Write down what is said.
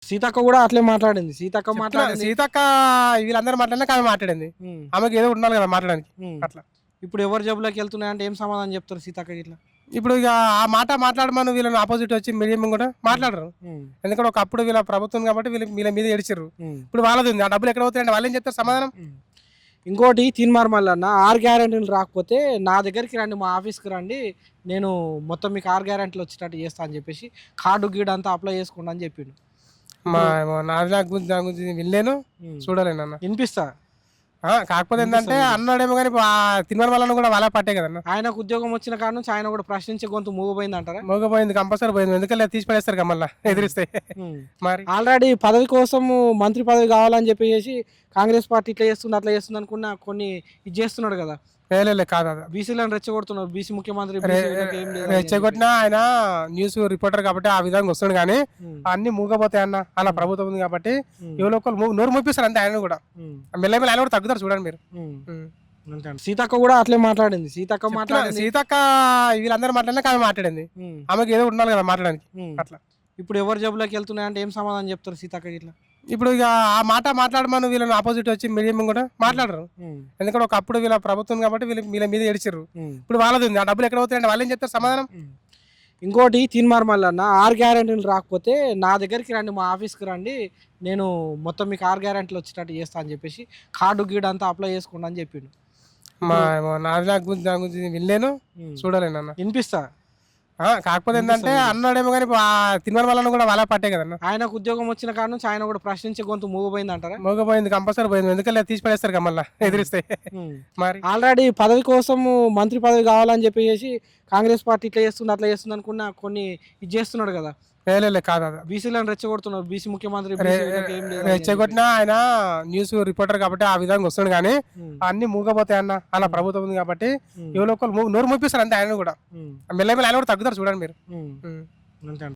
సీతక్క కూడా అట్లే మాట్లాడింది. సీతక్క మాట్లాడింది. సీతక్క వీళ్ళందరూ మాట్లాడినాక ఆమె మాట్లాడింది. హ్మ్. ఆమెకి ఏదో ఉండాలి కదా మాట్లాడడానికి. హ్మ్. అట్లా ఇప్పుడు ఎవరి జేబులోకెళ్తున్నాయంటే ఏం సమాధానం చెప్తారు సీతక్కకి ఇట్లా? ఇప్పుడు ఇక ఆ మాట మాట్లాడమను వీళ్ళని ఆపోజిట్ వచ్చి మీడియం కూడా మాట్లాడరు. హ్మ్. ఎందుకంటే ఒకప్పుడు వీళ్ళ ప్రభుత్వం కాబట్టి వీళ్ళ మీద ఏడిచిర్రు. హ్మ్. ఇప్పుడు వాళ్ళది ఉంది. ఆ డబ్బులు ఎక్కడ పోతాయంటే వాళ్ళు ఏం చెప్తారు సమాధానం? హ్మ్. ఇంకోటి తీన్మార్ మల్లన్న 6 గ్యారంటీలు రాకపోతే నా దగ్గరికి రండి, మా ఆఫీస్‌కి రండి. నేను మొత్తం మీకు 6 గ్యారంటీలు వచ్చేటట్టు చేస్తా అని చెప్పేసి కార్డు గీడు అంతా అప్లై చేసుకోండి అని చెప్పిండు. మా ఇప్పుడు దాని గురించి వినలేను, హ్మ్. చూడలేను అన్న. ఇనిపిస్తా. కాకపోతే ఏంటంటే వినిపిస్తది. అన్నాడేమో కానీ తినని వాళ్ళని కూడా వాళ్ళ పట్టే కదన్న. ఆయనకు ఉద్యోగం వచ్చిన కాడ నుంచి ఆయన కూడా ప్రశ్నించే గొంతు మూగపోయిందంటారా? మోగపోయింది కంపల్సరీ పోయింది. ఎందుకంటే తీసి పడేస్తారు కదా మళ్ళీ హ్మ్. ఎదిరిస్తే. హ్మ్. మరి ఆల్రెడీ పదవి కోసము మంత్రి పదవి కావాలని చెప్పేసి కాంగ్రెస్ పార్టీ ఇట్లా చేస్తుంది, అట్లా చేస్తుంది అనుకున్న కొన్ని ఇది చేస్తున్నాడు కదా! వేలే కాదు అది. బీసీలను రెచ్చగొడుతున్నారు. బీసీ ముఖ్యమంత్రి, బీసీ వీళ్ళకి ఏం లేదని అని రెచ్చగొట్టినా చెప్పేసి. ఆయన న్యూస్ రిపోర్టర్ కాబట్టి ఆ విధంగా వస్తాడు కానీ హ్మ్. అన్ని మూగపోతాయి అన్న. అలా హ్మ్. ప్రభుత్వం ఉంది కాబట్టి హ్మ్. ఎవరో ఒకరు నోరు మూపిస్తారు అంతే ఆయన కూడా. హ్మ్. మెల్లమెల్ల ఆయన కూడా తగ్గుతారు చూడండి మీరు. హ్మ్. ఉం. అంతే అండి. సీతక్క కూడా అట్లే మాట్లాడింది. సీతక్క మాట్లాడింది. సీతక్క వీళ్ళందరూ మాట్లాడినాక ఆమె మాట్లాడింది. హ్మ్. ఆమెకి ఏదో ఉండాలి కదా మాట్లాడడానికి. హ్మ్. అట్లా ఇప్పుడు ఎవరి జేబులోకెళ్తున్నాయంటే ఏం సమాధానం చెప్తారు సీతక్కకి ఇట్లా? ఇప్పుడు ఇక ఆ మాట మాట్లాడమను వీళ్ళని ఆపోజిట్ వచ్చి మీడియం కూడా మాట్లాడరు. హ్మ్. ఎందుకంటే ఒకప్పుడు వీళ్ళ ప్రభుత్వం కాబట్టి వీళ్ళ మీద ఏడిచిర్రు. హ్మ్. ఇప్పుడు వాళ్ళది ఉంది. ఆ డబ్బులు ఎక్కడ పోతాయంటే వాళ్ళు ఏం చెప్తారు సమాధానం? హ్మ్. ఇంకోటి తీన్మార్ మల్లన్న 6 గ్యారంటీలు రాకపోతే నా దగ్గరికి రండి, మా ఆఫీస్‌కి రండి. నేను మొత్తం మీకు 6 గ్యారంటీలు వచ్చేటట్టు చేస్తా అని చెప్పేసి కార్డు గీడు అంతా అప్లై చేసుకోండి అని చెప్పిండు. మా ఇప్పుడు దాని గురించి వినలేను, హ్మ్. చూడలేను అన్న. ఇనిపిస్తా. కాకపోతే ఏంటంటే వినిపిస్తది ఇది. అన్నాడేమో కానీ తినని వాళ్ళని కూడా వాళ్ళ పట్టే కదన్న. ఆయనకు ఉద్యోగం వచ్చిన కాడ నుంచి ఆయన కూడా ప్రశ్నించే గొంతు మూగపోయిందంటారా? మోగపోయింది కంపల్సరీ పోయింది. ఎందుకంటే తీసి పడేస్తారు కదా మళ్ళీ హ్మ్. ఎదిరిస్తే. హ్మ్. మరి ఆల్రెడీ పదవి కోసము మంత్రి పదవి కావాలని చెప్పేసి కాంగ్రెస్ పార్టీ ఇట్లా చేస్తుంది, అట్లా చేస్తుంది అనుకున్న కొన్ని ఇది చేస్తున్నాడు కదా! వేలే కాదు అది. బీసీలను రెచ్చగొడుతున్నారు. బీసీ ముఖ్యమంత్రి, బీసీ వీళ్ళకి ఏం లేదని అని రెచ్చగొట్టినా చెప్పేసి. ఆయన న్యూస్ రిపోర్టర్ కాబట్టి ఆ విధంగా వస్తాడు కానీ హ్మ్. అన్ని మూగపోతాయి అన్న. అలా హ్మ్. ప్రభుత్వం ఉంది కాబట్టి హ్మ్. ఎవరో ఒకరు నోరు మూపిస్తారు అంతే ఆయన కూడా. హ్మ్. మెల్లమెల్ల ఆయన కూడా తగ్గుతారు చూడండి మీరు. హ్మ్. ఉం. అంతే అండి.